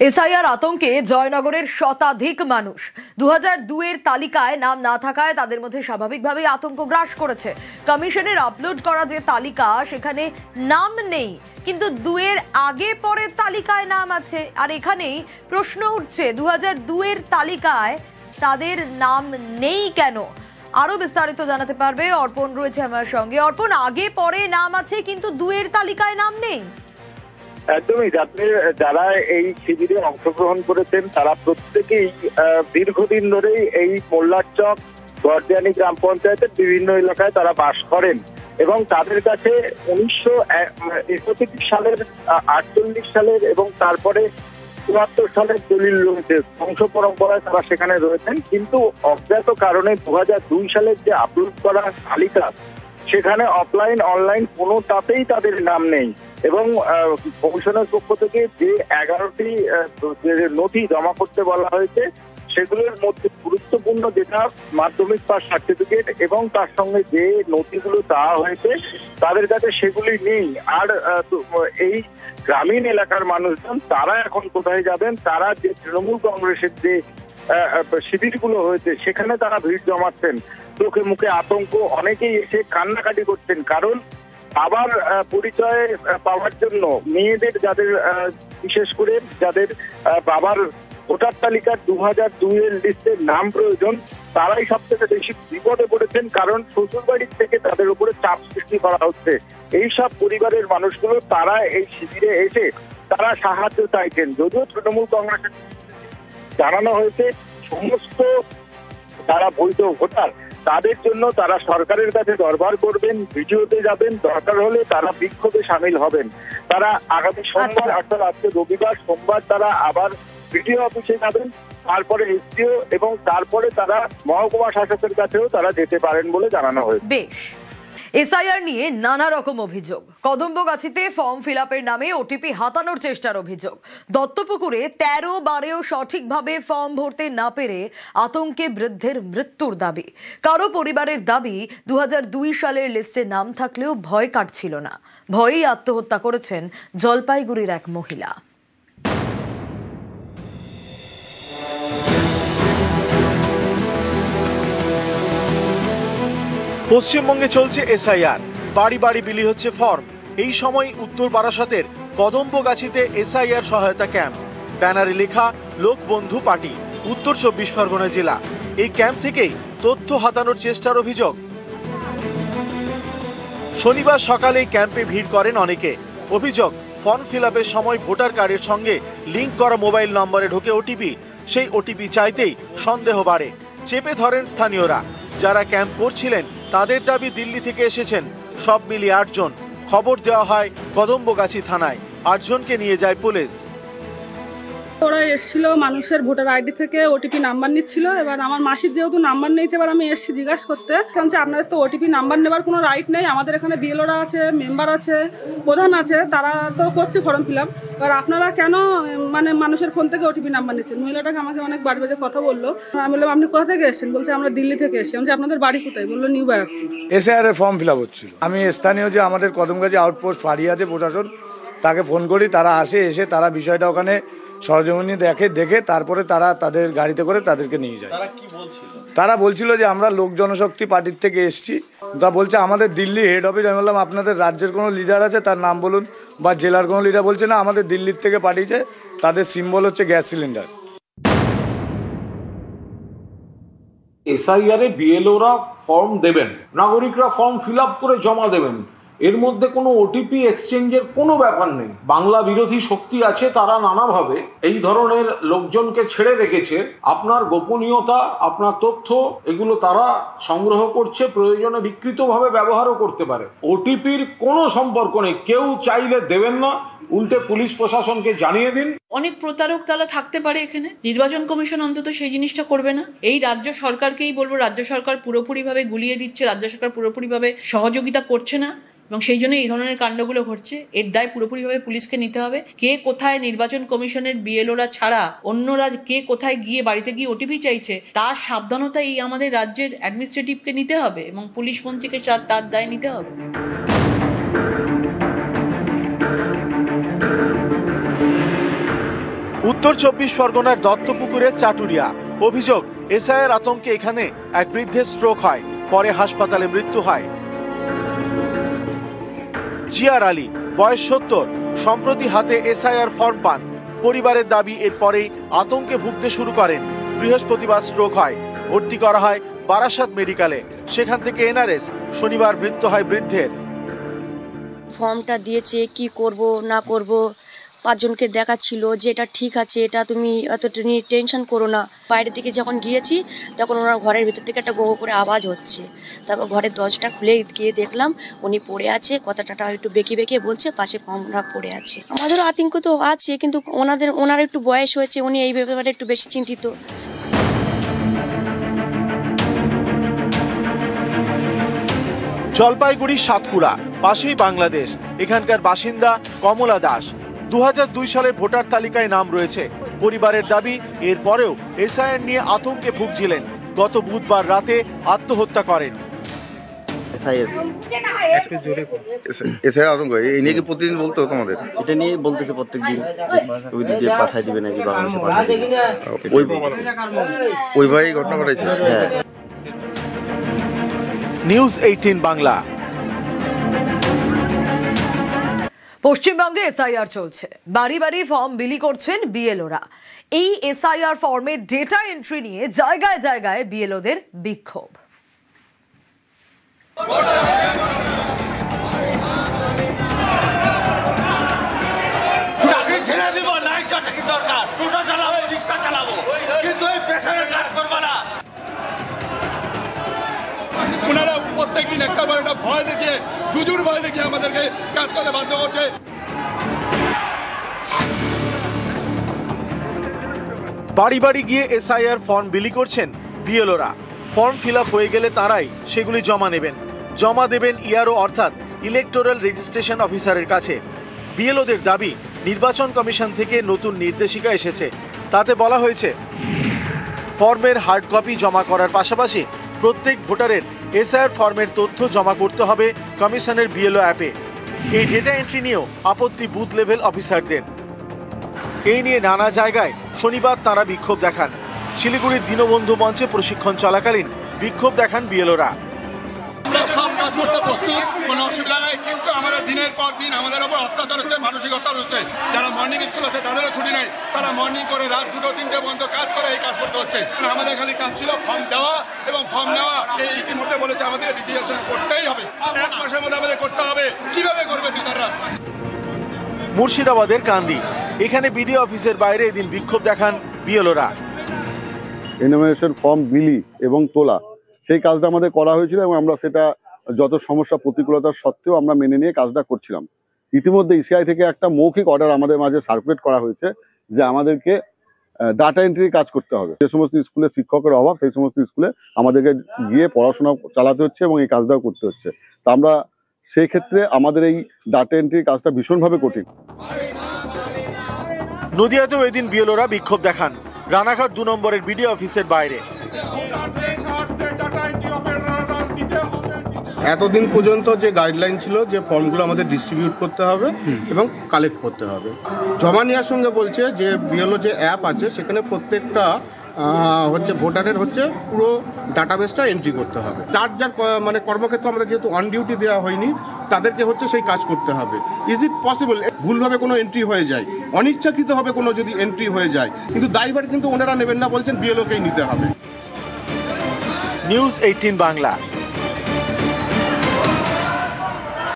SIR আতঙ্কে জয়নগরের শতাধিক মানুষ 2002-এর তালিকায় নাম না থাকায় তাদের মধ্যে স্বাভাবিকভাবেই আতঙ্ক গ্রাস করেছে। কমিশনের আপলোড করা যে তালিকা সেখানে নাম নেই, কিন্তু 2-এর আগে পরের তালিকায় নাম আছে। আর এখানেই প্রশ্ন উঠছে 2002-এর তালিকায় তাদের নাম নেই কেন। আরো বিস্তারিত জানাতে পারবে অর্পণ, রয়েছে আমার সঙ্গে। অর্পণ, আগে পরে নাম আছে কিন্তু 2-এর তালিকায় নাম নেই। একদমই, যারা এই শিবিরে অংশগ্রহণ করেছেন তারা প্রত্যেকেই দীর্ঘদিন ধরেই এই মোল্লারচক গর্জিয়ানি গ্রাম পঞ্চায়েতের বিভিন্ন এলাকায় তারা বাস করেন এবং তাদের কাছে 1931 সালের, 48 সালের এবং তারপরে 74 সালের দলিল রয়েছে। বংশ পরম্পরায় তারা সেখানে রয়েছেন, কিন্তু অজ্ঞাত কারণে 2002 সালের যে আপলোড করা তালিকা সেখানে অফলাইন অনলাইন কোনোটাতেই তাদের নাম নেই। এবং কমিশনের পক্ষ থেকে যে 11টি নথি জমা করতে বলা হয়েছে সেগুলোর মধ্যে গুরুত্বপূর্ণ যেটা মাধ্যমিক পাস সার্টিফিকেট এবং তার সঙ্গে যে নথিগুলো দেওয়া হয়েছে তাদের কাছে সেগুলি নেই। আর এই গ্রামীণ এলাকার মানুষজন তারা এখন কোথায় যাবেন? তারা যে তৃণমূল কংগ্রেসের যে শিবিরগুলো হয়েছে সেখানে তারা ভিড় জমাচ্ছেন। চোখে মুখে আতঙ্ক, অনেকেই এসে কান্নাকাটি করছেন, কারণ আবার পরিচয় পাওয়ার জন্য মেয়েদের, যাদের বিশেষ করে যাদের বাবার ভোটার তালিকার 2002-এর লিস্টের নাম প্রয়োজন, তারাই সব থেকে বেশি বিপদে পড়েছেন, কারণ শ্বশুরবাড়ির থেকে তাদের উপরে চাপ সৃষ্টি করা হচ্ছে। এইসব পরিবারের মানুষগুলো তারা এই শিবিরে এসে তারা সাহায্য চাইছেন। যদিও তৃণমূল কংগ্রেসের জানানো হয়েছে সমস্ত যারা বৈধ ভোটার তাদের জন্য তারা সরকারের কাছে দরবার করবেন, ভিডিওতে যাবেন, দরকার হলে তারা বিক্ষোভে সামিল হবেন। তারা আগামী সোমবার, অর্থাৎ আজকে রবিবার, সোমবার তারা আবার ভিডিও অফিসে যাবেন, তারপরে এসডিও এবং তারপরে তারা মহকুমা শাসকের কাছেও তারা যেতে পারেন বলে জানানো হয়েছে। বেশ, এসআইআর নিয়ে নানা রকম অভিযোগ। কদম্বগাছিতে ফর্ম ফিল আপের নামে ওটিপি হাতানোর চেষ্টার অভিযোগ। দত্তপুকুরে 13 বারেও সঠিকভাবে ফর্ম ভরতে না পেরে আতঙ্কে বৃদ্ধের মৃত্যুর দাবি। কারো পরিবারের দাবি 2002 সালের লিস্টে নাম থাকলেও ভয় কাটছিল না। ভয়েই আত্মহত্যা করেছেন জলপাইগুড়ির এক মহিলা। পশ্চিমবঙ্গে চলছে এসআইআর, বাড়ি বাড়ি বিলি হচ্ছে ফর্ম। এই সময় উত্তর বারাসতের কদম্বগাছিতে এসআইআর সহায়তা ক্যাম্প, ব্যানারে লেখা লোক বন্ধু পার্টি, উত্তর 24 পরগনা জেলা। এই ক্যাম্প থেকেই তথ্য হাতানোর চেষ্টার অভিযোগ। শনিবার সকালে ক্যাম্পে ভিড় করেন অনেকে। অভিযোগ, ফর্ম ফিল আপের সময় ভোটার কার্ডের সঙ্গে লিঙ্ক করা মোবাইল নম্বরে ঢোকে ওটিপি। সেই ওটিপি চাইতেই সন্দেহ বাড়ে। চেপে ধরেন স্থানীয়রা। যারা ক্যাম্প করছিলেন তাদের দাবি দিল্লি থেকে এসেছেন। সব মিলিয়ে 8 জন। খবর দেওয়া হয় কদম্বগাছি থানায়। 8 জনকে নিয়ে যায় পুলিশ। ওরা এসেছিল মানুষের ভোটার আইডি থেকে ওটিপি নাম্বার নিচ্ছিল। এবার আমার মাসির যেহেতু নাম্বার নিয়েছে, এবার আমি এসেছি জিজ্ঞাসা করতে, যে আপনাদের তো ওটিপি নাম্বার নেবার কোনো রাইট নেই। আমাদের এখানে বিএলওরা আছে, মেম্বার আছে, প্রধান আছে, তারা তো করছে ফর্ম ফিল আপ। এবার আপনারা কেন মানুষের ফোন থেকে ওটিপি নাম্বার নিচ্ছেন? মহিলাটাকে আমাকে অনেক বাজে বাজে কথা বললো। আমি বললাম আপনি কোথা থেকে এসেছেন? বলছে আমরা দিল্লি থেকে এসেছি। আমি আপনাদের বাড়ি কোথায়? বললো নিউ ব্যারাকপুর। এসআইআর এর ফর্ম ফিল আপ হচ্ছিল। আমি স্থানীয় যে আমাদের কদমগাছি আউটপোস্ট ফাঁড়িয়াতে প্রশাসন, তাকে ফোন করি। তারা এসে তারা বিষয়টা ওখানে সরজমিনে দেখে তারপরে তারা তাদের গাড়িতে করে তাদেরকে নিয়ে যায়। তারা বলছিল যে আমরা লোক জনশক্তি পার্টির থেকে এসেছি। তা বলছে আমাদের দিল্লি হেড অফিস। আমি বললাম আপনাদের রাজ্যের কোনো লিডার আছে, তার নাম বলুন, বা জেলার কোনো লিডার। বলছে না, আমাদের দিল্লির থেকে পাঠিয়েছে, তাদের সিম্বল হচ্ছে গ্যাস সিলিন্ডার। এসআইআর এ বিএলওরা ফর্ম দেবেন, নাগরিকরা ফর্ম ফিল আপ করে জমা দেবেন। এর মধ্যে কোনো ওটিপি এক্সচেঞ্জের কোনো ব্যাপার নেই। বাংলা বিরোধী শক্তি আছে, তারা নানাভাবে এই ধরনের লোকজনকে ছেড়ে রেখেছে। আপনার গোপনীয়তা, আপনার তথ্য, এগুলো তারা সংগ্রহ করছে, প্রয়োজনে বিকৃতভাবে ব্যবহারও করতে পারে। ওটিপির কোনো সম্পর্ক নেই। কেউ চাইলে দেবেন না, উল্টে পুলিশ প্রশাসনকে জানিয়ে দিন। অনেক প্রতারক তারা থাকতে পারে এখানে। নির্বাচন কমিশন অন্তত সেই জিনিসটা করবে না। এই রাজ্য সরকারকেই বলবো, রাজ্য সরকার পুরোপুরিভাবে গুলিয়ে দিচ্ছে, রাজ্য সরকার পুরোপুরিভাবে সহযোগিতা করছে না এবং সেই জন্য এই ধরনের কাণ্ডগুলো ঘটছে। এর দায় পুরোপুরিভাবে পুলিশকে নিতে হবে। কে কোথায় নির্বাচন কমিশনের বিএলওরা ছাড়া অন্যরা কে কোথায় গিয়ে বাড়িতে গিয়ে ওটিপি চাইছে, তার সাবধানতা এই আমাদের রাজ্যের অ্যাডমিনিস্ট্রেটিভকে নিতে হবে এবং পুলিশ মন্ত্রীকে তার দায় নিতে হবে। উত্তর 24 পরগনার দত্তপুকুরের চাটুরিয়া। অভিযোগ, এসআইআর আতঙ্কে এখানে এক বৃদ্ধের স্ট্রোক হয়, পরে হাসপাতালে মৃত্যু হয়। জিয়ার আলী, বয়স 70, সম্প্রতি হাতে এসআইআর ফর্ম পান। পরিবারের দাবি এরপরেই আতঙ্কে ভুগতে শুরু করেন। বৃহস্পতিবার স্ট্রোক হয়, ভর্তি করা হয় বারাসাত মেডিকেলে, সেখান থেকে এনআরএস। শনিবার মৃত্যু হয় বৃদ্ধের। ফর্মটা দিয়েছে, কি করব না করব, 5 জনকে দেখাচ্ছিল যে এটা ঠিক আছে, এটা তুমি এতটা নিয়ে টেনশন করো না। বাইরে থেকে যখন গিয়েছি তখন ওনার ঘরের ভিতর থেকে একটা গো করে আওয়াজ হচ্ছে। তারপর ঘরের দরজাটা খুলে গিয়ে দেখলাম উনি পড়ে আছে, কথাটা একটু বেঁকে বেঁকে বলছে, পাশে ফর্মটা পড়ে আছে। আমাদেরও আতঙ্ক তো আছে, কিন্তু ওনার একটু বয়স হয়েছে, উনি এই ব্যাপারে একটু বেশি চিন্তিত। জলপাইগুড়ি সাতকুড়া, পাশেই বাংলাদেশ। এখানকার বাসিন্দা কমলা দাস। 2002 সালের ভোটার তালিকায় নাম রয়েছে। পরিবারের দাবি এরপরেও এসআইআর নিয়ে আতঙ্কে ভুগছিলেন। গত বুধবার রাতে আত্মহত্যা করেন। এসআইআর আতঙ্ক এই নিয়ে কি প্রতিদিন বলতো তোমাদের? এটা নিয়ে বলতেছে প্রত্যেকদিন, ওই দিক দিয়ে পাঠাই দিবে নাকি বাংলাদেশে পাঠাই দিবে। ওই ভাই ঘটনা ঘটাইছে। হ্যাঁ। নিউজ 18 বাংলা। পশ্চিমবঙ্গে এসআইআর চলছে, বাড়ি বাড়ি ফর্ম বিলি করছেন বিএলওরা। এই এসআইআর ফর্মের ডেটা এন্ট্রি নিয়ে জায়গায় জায়গায় বিএলওদের বিক্ষোভ। প্রত্যেকদিন একটা ভয় দেখিয়ে, জুজুর ভয় দেখিয়ে আমাদেরকে কাজ করতে বাধ্য করছে। বাড়ি বাড়ি গিয়ে এসআইআর ফর্ম বিলি করছেন বিএলওরা। ফর্ম ফিল আপ হয়ে গেলে তারাই সেগুলি জমা নেবেন। জমা দেবেন ইআরও অর্থাৎ ইলেকটোরাল রেজিস্ট্রেশন অফিসারের কাছে। বিএলওদের দাবি, নির্বাচন কমিশন থেকে নতুন নির্দেশিকা এসেছে। তাতে বলা হয়েছে ফর্মের হার্ড কপি জমা করার পাশাপাশি প্রত্যেক ভোটারের এসআইআর ফর্মের তথ্য জমা করতে হবে কমিশনের বিএলও অ্যাপে। এই ডেটা এন্ট্রি নিয়েও আপত্তি বুথ লেভেল অফিসারদের। এই নিয়ে নানা জায়গায় শনিবার তারা বিক্ষোভ দেখান। শিলিগুড়ির দীনবন্ধু মঞ্চে প্রশিক্ষণ চলাকালীন বিক্ষোভ দেখান বিএলওরা। আমরা সব কাজ করতে প্রস্তুত, কোনো অসুবিধা নেই, কিন্তু আমাদের দিনের পর দিন আমাদের উপর অত্যাচার হচ্ছে, মানসিক অত্যাচার হচ্ছে। যারা মর্নিং স্কুল আছে তাদেরও ছুটি নেই, তারা মর্নিং করে রাত 2-3টে পর্যন্ত কাজ করে এই কাজ করতে হচ্ছে। আমাদের খালি কাজ ছিল ফর্ম দেওয়া এবং ফর্ম নেওয়া। এই ইতিমধ্যে বলেছে আমাদের রেজিস্ট্রেশন করতেই হবে, 1 মাসের মধ্যে আমাদের করতে হবে। কিভাবে করবে টিচাররা? মুর্শিদাবাদের কান্দি, এখানে বিডিও অফিসের বাইরে এদিন বিক্ষোভ দেখান বিএলওরা। এনুমারেশন ফর্ম বিলি এবং তোলা, সেই কাজটা আমাদের করা হয়েছিল এবং আমরা সেটা যত সমস্যা প্রতিকূলতার সত্ত্বেও আমরা মেনে নিয়ে কাজটা করছিলাম। ইতিমধ্যে ইসিআই থেকে একটা মৌখিক অর্ডার আমাদের মাঝে সার্কুলেট করা হয়েছে যে আমাদেরকে ডাটা এন্ট্রির কাজ করতে হবে। যে সমস্ত স্কুলে শিক্ষকের অভাব, সেই সমস্ত স্কুলে আমাদেরকে গিয়ে পড়াশোনা চালাতে হচ্ছে এবং এই কাজটাও করতে হচ্ছে। তা আমরা সেই ক্ষেত্রে আমাদের এই ডাটা এন্ট্রির কাজটা ভীষণভাবে কঠিন। নদিয়াতেও এদিন বিএলওরা বিক্ষোভ দেখান রানাঘাট 2 নম্বরের বিডিও অফিসের বাইরে। এতদিন পর্যন্ত যে গাইডলাইন ছিল যে ফর্মগুলো আমাদের ডিস্ট্রিবিউট করতে হবে এবং কালেক্ট করতে হবে, জমা নেওয়ার সঙ্গে বলছে যে বিএলও যে অ্যাপ আছে সেখানে প্রত্যেকটা ভোটারের পুরো ডাটাবেসটা এন্ট্রি করতে হবে। যার মানে কর্মক্ষেত্র আমরা যেহেতু অন ডিউটি দেওয়া হয়নি, তাদেরকে সেই কাজ করতে হবে। ইজ ইট পসিবল ভুলভাবে কোনো এন্ট্রি হয়ে যায়, অনিচ্ছাকৃতভাবে কোনো যদি এন্ট্রি হয়ে যায়, কিন্তু দায়ভার কিন্তু ওনারা নেবেন না, বলছেন বিএলওকেই নিতে হবে। নিউজ 18 বাংলা।